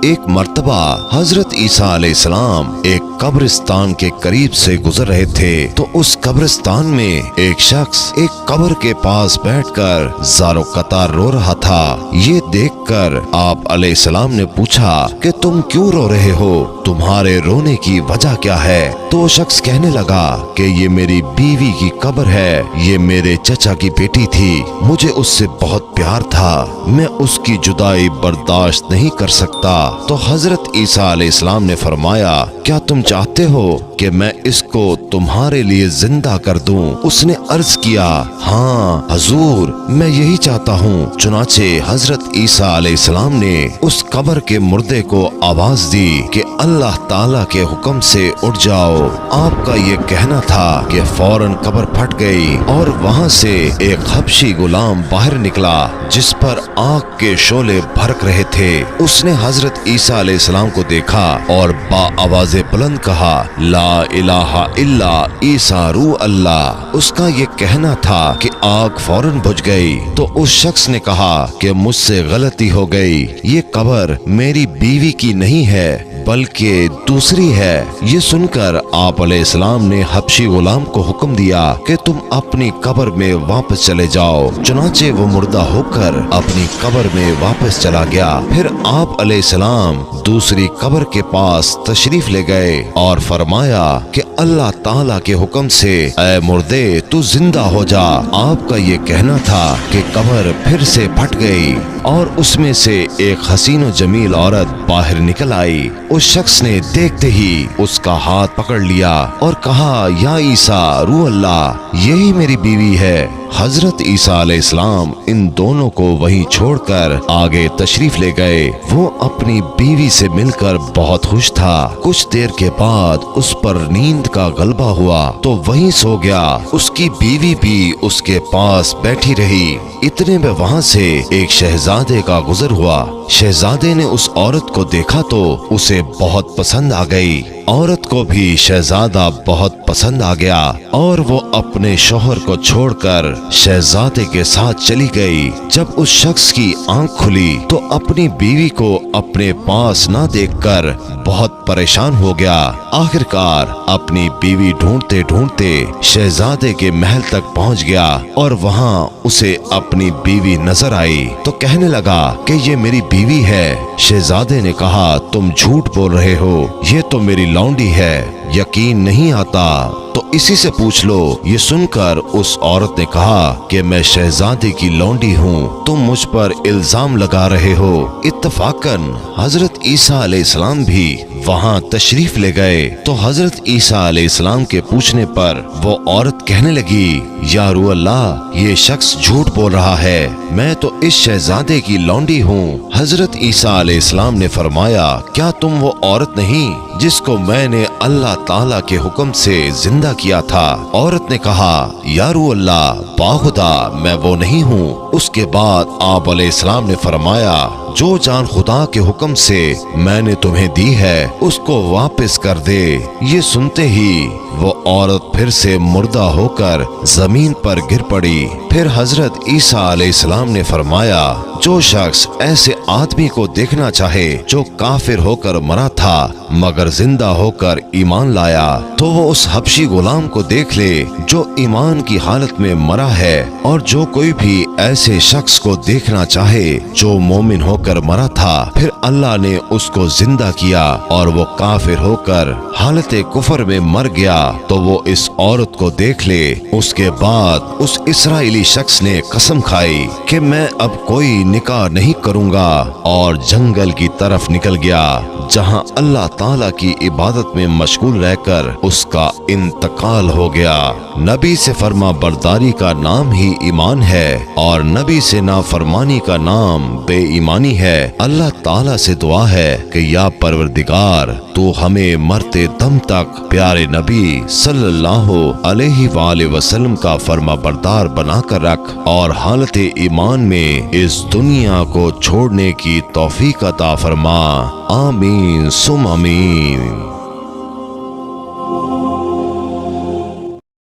ایک مرتبہ حضرت عیسیٰ علیہ السلام ایک قبرستان کے قریب سے گزر رہے تھے تو اس قبرستان میں ایک شخص ایک قبر کے پاس بیٹھ کر زار و قطار رو رہا تھا۔ یہ دیکھ کر آپ علیہ السلام نے پوچھا کہ تم کیوں رو رہے ہو؟ تمہارے رونے کی وجہ کیا ہے؟ تو وہ شخص کہنے لگا کہ یہ میری بیوی کی قبر ہے، یہ میرے چچا کی بیٹی تھی، مجھے اس سے بہت پیار تھا، میں اس کی جدائی برداشت نہیں کر سکتا۔ تو حضرت عیسیٰ علیہ السلام نے فرمایا کیا تم چاہتے ہو کہ میں اس کو تمہارے لیے زندہ کر دوں؟ اس نے عرض کیا ہاں حضور، میں یہی چاہتا ہوں۔ چنانچہ حضرت عیسیٰ علیہ السلام نے اس قبر کے مردے کو آواز دی کہ اللہ تعالیٰ کے حکم سے اٹھ جاؤ۔ آپ کا یہ کہنا تھا کہ فوراً قبر پھٹ گئی اور وہاں سے ایک حبشی غلام باہر نکلا جس پر آگ کے شعلے بھڑک رہے تھے۔ اس نے حضرت عیسیٰ علیہ السلام کو دیکھا اور با آواز بلند کہا لا الہ الا عیسیٰ روح اللہ۔ اس کا یہ کہنا تھا کہ آگ فوراً بجھ گئی۔ تو اس شخص نے کہا کہ مجھ سے غلطی ہو گئی، یہ قبر میری بیوی کی نہیں ہے بلکہ دوسری ہے۔ یہ سن کر آپ علیہ السلام نے حبشی غلام کو حکم دیا کہ تم اپنی قبر میں واپس چلے جاؤ۔ چنانچہ وہ مردہ ہو کر اپنی قبر میں واپس چلا گیا۔ پھر آپ علیہ السلام دوسری قبر کے پاس تشریف لے گئے اور فرمایا کہ اللہ تعالیٰ کے حکم سے اے مردے تو زندہ ہو جا۔ آپ کا یہ کہنا تھا کہ قبر پھر سے پھٹ گئی اور اس میں سے ایک حسین و جمیل عورت باہر نکل آئی۔ اس شخص نے دیکھتے ہی اس کا ہاتھ پکڑ لیا اور کہا یا عیسیٰ روح اللہ، یہی میری بیوی ہے۔ حضرت عیسیٰ علیہ السلام ان دونوں کو وہیں چھوڑ کر آگے تشریف لے گئے۔ وہ اپنی بیوی سے مل کر بہت خوش تھا۔ کچھ دیر کے بعد اس پر نیند کا غلبہ ہوا تو وہیں سو گیا۔ اس کی بیوی بھی اس کے پاس بیٹھی رہی۔ اتنے میں وہاں سے ایک شہزادے کا گزر ہوا۔ شہزادے نے اس عورت کو دیکھا تو اسے بہت پسند آ گئی۔ عورت کو بھی شہزادہ بہت پسند آ گیا اور وہ اپنے شوہر کو چھوڑ کر شہزادے کے ساتھ چلی گئی۔ جب اس شخص کی آنکھ کھلی تو اپنی بیوی کو اپنے پاس نہ دیکھ کر بہت پریشان ہو گیا۔ آخرکار اپنی بیوی ڈھونڈتے ڈھونڈتے شہزادے کے محل تک پہنچ گیا اور وہاں اسے اپنی بیوی نظر آئی تو کہنے لگا کہ یہ میری بیوی ہے۔ شہزادے نے کہا تم جھوٹ بول رہے ہو، یہ تو میری لونڈی ہے، یقین نہیں آتا تو اسی سے پوچھ لو۔ یہ سن کر اس عورت نے کہا کہ میں شہزادی کی لونڈی ہوں، تم مجھ پر الزام لگا رہے ہو۔ اتفاقاً حضرت عیسیٰ علیہ السلام بھی وہاں تشریف لے گئے تو حضرت عیسیٰ علیہ السلام کے پوچھنے پر وہ عورت کہنے لگی یا روح اللہ، یہ شخص جھوٹ بول رہا ہے، میں تو اس شہزادے کی لونڈی ہوں۔ حضرت عیسیٰ علیہ السلام نے فرمایا کیا تم وہ عورت نہیں جس کو میں نے اللہ تعالیٰ کے حکم سے زندہ کیا تھا؟ عورت نے کہا یا روح اللہ، باخدا میں وہ نہیں ہوں۔ اس کے بعد آپ علیہ السلام نے فرمایا جو جان خدا کے حکم سے میں نے تمہیں دی ہے اس کو واپس کر دے۔ یہ سنتے ہی وہ عورت پھر سے مردہ ہو کر زمین پر گر پڑی۔ پھر حضرت عیسیٰ علیہ السلام نے فرمایا جو شخص ایسے آدمی کو دیکھنا چاہے جو کافر ہو کر مرا تھا مگر زندہ ہو کر ایمان لایا تو وہ اس حبشی غلام کو دیکھ لے جو ایمان کی حالت میں مرا ہے، اور جو کوئی بھی ایسے شخص کو دیکھنا چاہے جو مومن ہو کر مرا تھا پھر اللہ نے اس کو زندہ کیا اور وہ کافر ہو کر حالت کفر میں مر گیا تو وہ اس عورت کو دیکھ لے۔ اس کے بعد اس اسرائیلی شخص نے قسم کھائی کہ میں اب کوئی نکاح نہیں کروں گا اور جنگل کی طرف نکل گیا جہاں اللہ تعالیٰ کی عبادت میں مشغول رہ کر اس کا انتقال ہو گیا۔ نبی سے فرما برداری کا نام ہی ایمان ہے اور نبی سے نافرمانی کا نام بے ایمانی ہے۔ اللہ تعالیٰ سے دعا ہے کہ یا پروردگار تو ہمیں مرتے دم تک پیارے نبی صلی اللہ علیہ وآلہ وسلم کا فرما بردار بنا کر رکھ اور حالت ایمان میں اس دنیا کو چھوڑنے کی توفیق عطا فرما۔ آمین ثم آمین۔